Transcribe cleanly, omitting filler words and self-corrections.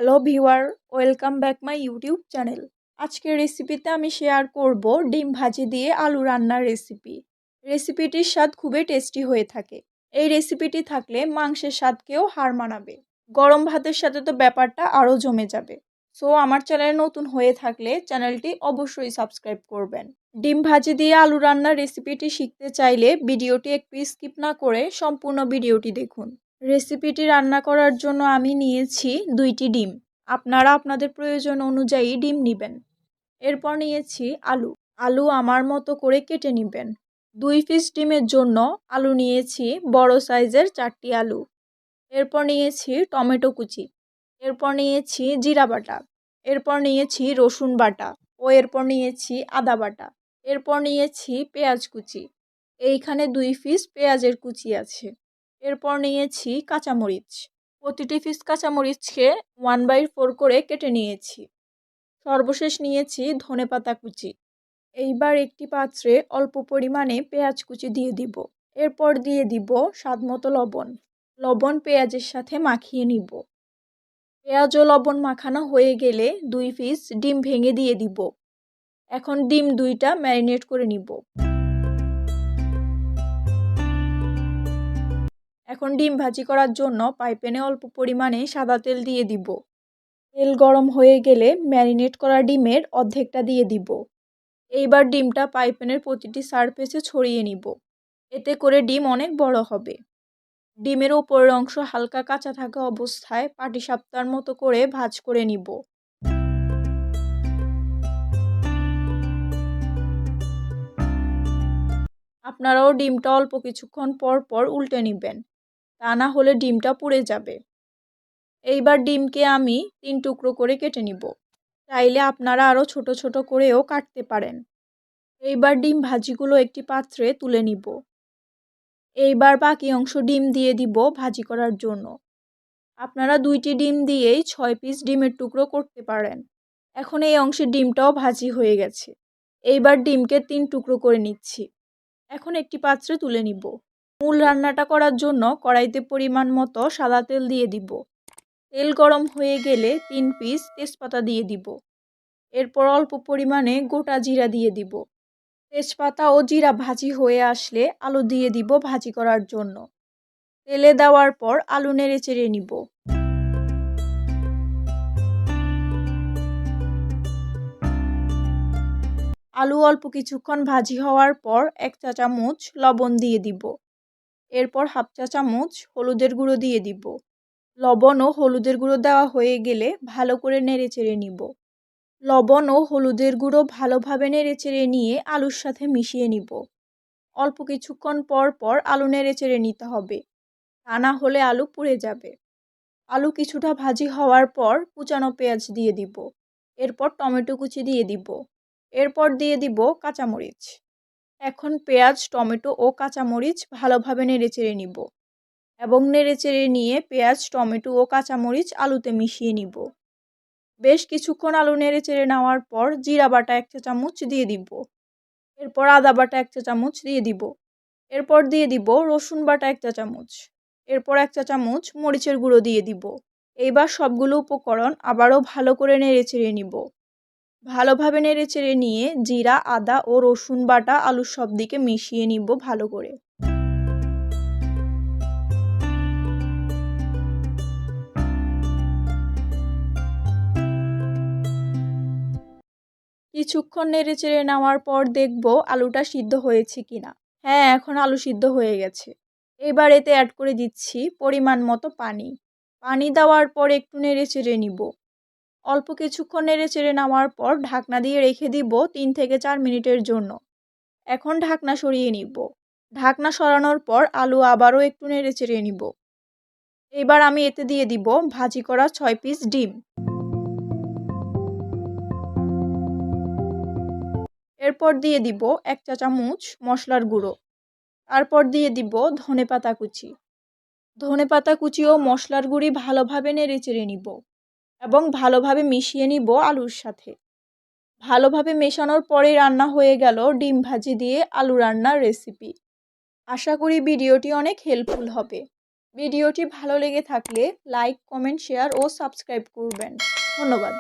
Hello viewer, welcome back my YouTube channel. আজকের রেসিপিতে আমি শেয়ার করব ডিম ভাজি দিয়ে আলু রান্নার রেসিপি। রেসিপিটির স্বাদ খুবই টেস্টি হয়ে থাকে। এই রেসিপিটি থাকলে মাংসের স্বাদকেও হার মানাবে। গরম ভাতের সাথে তো ব্যাপারটা আরও জমে যাবে। সো আমার চ্যানেল নতুন হয়ে থাকলে চ্যানেলটি অবশ্যই সাবস্ক্রাইব করবেন। ডিম ভাজি দিয়ে আলু রান্নার রেসিপিটি শিখতে চাইলে ভিডিওটি একটু স্কিপ না করে সম্পূর্ণ ভিডিওটি দেখুন। রেসিপিটি রান্না করার জন্য আমি নিয়েছি 2টি ডিম। আপনারা আপনাদের প্রয়োজন অনুযায়ী ডিম নেবেন। এরপর নিয়েছি আলু আমার মতো করে কেটে নেবেন। 2 পিস ডিমের জন্য আলু নিয়েছি বড় সাইজের 4টি আলু। এরপর নিয়েছি টমেটো কুচি। এরপর নিয়েছি জিরা বাটা। এরপর নিয়েছি রসুন বাটা ও এরপর নিয়েছি আদা বাটা। এরপর নিয়েছি পেঁয়াজ কুচি। এইখানে 2 পিস পেঁয়াজের কুচি আছে। এরপর নিয়েছি কাঁচামরিচ। প্রতিটি পিস কাঁচামরিচকে 1/4 করে কেটে নিয়েছি। সর্বশেষ নিয়েছি ধনেপাতা কুচি। এইবার একটি পাত্রে অল্প পরিমাণে পেঁয়াজ কুচি দিয়ে দিব। এরপর দিয়ে দিব স্বাদমতো লবণ। লবণ পেঁয়াজের সাথে মাখিয়ে নিব। পেঁয়াজ ও লবণ মাখানো হয়ে গেলে 2 পিস ডিম ভেঙে দিয়ে দিব। এখন ডিম 2টা ম্যারিনেট করে নিব। এখন ডিম ভাজি করার জন্য ফ্রাই প্যানে অল্প পরিমাণে সাদা তেল দিয়ে দিব। তেল গরম হয়ে গেলে ম্যারিনেট করা ডিমের অর্ধেকটা দিয়ে দিব। এইবার ডিমটা ফ্রাই প্যানের প্রতিটি সারফেসে ছড়িয়ে নিব। এতে করে ডিম অনেক বড় হবে। ডিমের উপরের অংশ হালকা কাঁচা থাকা অবস্থায় পাটিসাপটার মতো করে ভাঁজ করে নিব। আপনারাও ডিমটা অল্প কিছুক্ষণ পর পর উল্টে নেবেন, তা না হলে ডিমটা পুড়ে যাবে। এইবার ডিমকে আমি 3 টুকরো করে কেটে নিব। চাইলে আপনারা আরও ছোট ছোট করেও কাটতে পারেন। এইবার ডিম ভাজিগুলো একটি পাত্রে তুলে নিব। এইবার বাকি অংশ ডিম দিয়ে দিব ভাজি করার জন্য। আপনারা 2টি ডিম দিয়েই 6 পিস ডিমের টুকরো করতে পারেন। এখন এই অংশের ডিমটাও ভাজি হয়ে গেছে। এইবার ডিমকে 3 টুকরো করে নিচ্ছি। এখন একটি পাত্রে তুলে নিব। মূল রান্নাটা করার জন্য কড়াইতে পরিমাণ মতো সাদা তেল দিয়ে দিব। তেল গরম হয়ে গেলে 3 পিস তেজপাতা দিয়ে দিব। এরপর অল্প পরিমাণে গোটা জিরা দিয়ে দিব। তেজপাতা ও জিরা ভাজি হয়ে আসলে আলু দিয়ে দিব ভাজি করার জন্য। তেলে দেওয়ার পর আলু নেড়ে চেড়ে নিব। আলু অল্প কিছুক্ষণ ভাজি হওয়ার পর 1 চা চামচ লবণ দিয়ে দিব। এরপর হাফ চা চামচ হলুদের গুঁড়ো দিয়ে দিব। লবণ ও হলুদের গুঁড়ো দেওয়া হয়ে গেলে ভালো করে নেড়ে চেড়ে নিব। লবণ ও হলুদের গুঁড়ো ভালোভাবে নেড়ে চেড়ে নিয়ে আলুর সাথে মিশিয়ে নিব। অল্প কিছুক্ষণ পর পর আলু নেড়ে চেড়ে নিতে হবে, তা না হলে আলু পুড়ে যাবে। আলু কিছুটা ভাজি হওয়ার পর কুচানো পেঁয়াজ দিয়ে দিব। এরপর টমেটো কুচি দিয়ে দিব। এরপর দিয়ে দিব কাঁচামরিচ। এখন পেঁয়াজ, টমেটো ও কাঁচামরিচ ভালোভাবে নেড়ে চেড়ে নিব এবং নেড়ে চেড়ে নিয়ে পেঁয়াজ, টমেটো ও কাঁচামরিচ আলুতে মিশিয়ে নিব। বেশ কিছুক্ষণ আলু নেড়ে চেড়ে নেওয়ার পর জিরা বাটা 1 চা চামচ দিয়ে দিব। এরপর আদা বাটা 1 চা চামচ দিয়ে দিব। এরপর দিয়ে দিব রসুন বাটা 1 চা চামচ। এরপর 1 চা চামচ মরিচের গুঁড়ো দিয়ে দিব। এইবার সবগুলো উপকরণ আবারও ভালো করে নেড়ে চেড়ে নিব। ভালোভাবে নেড়ে চেড়ে নিয়ে জিরা, আদা ও রসুন বাটা আলুর সব দিকে মিশিয়ে নিব ভালো করে। কিছুক্ষণ নেড়ে চেড়ে নেওয়ার পর দেখব আলুটা সিদ্ধ হয়েছে কিনা। হ্যাঁ, এখন আলু সিদ্ধ হয়ে গেছে। এবার এতে অ্যাড করে দিচ্ছি পরিমাণ মতো পানি। পানি দেওয়ার পর একটু নেড়ে চেড়ে নিব। অল্প কিছুক্ষণ নেড়ে চেড়ে নেওয়ার পর ঢাকনা দিয়ে রেখে দিব 3 থেকে 4 মিনিটের জন্য। এখন ঢাকনা সরিয়ে নিব। ঢাকনা সরানোর পর আলু আবারও একটু নেড়ে চেড়ে নিব। এবার আমি এতে দিয়ে দিব ভাজি করা 6 পিস ডিম। এরপর দিয়ে দিব 1 চা চামচ মশলার গুঁড়ো। তারপর দিয়ে দিব ধনেপাতা কুচি। ধনেপাতা কুচি ও মশলার গুঁড়ি ভালোভাবে নেড়ে চেড়ে নিব এবং ভালোভাবে মিশিয়ে নিব আলুর সাথে। ভালোভাবে মেশানোর পরেই রান্না হয়ে গেল ডিম ভাজি দিয়ে আলু রান্নার রেসিপি। আশা করি ভিডিওটি অনেক হেল্পফুল হবে। ভিডিওটি ভালো লেগে থাকলে লাইক, কমেন্ট, শেয়ার ও সাবস্ক্রাইব করবেন। ধন্যবাদ।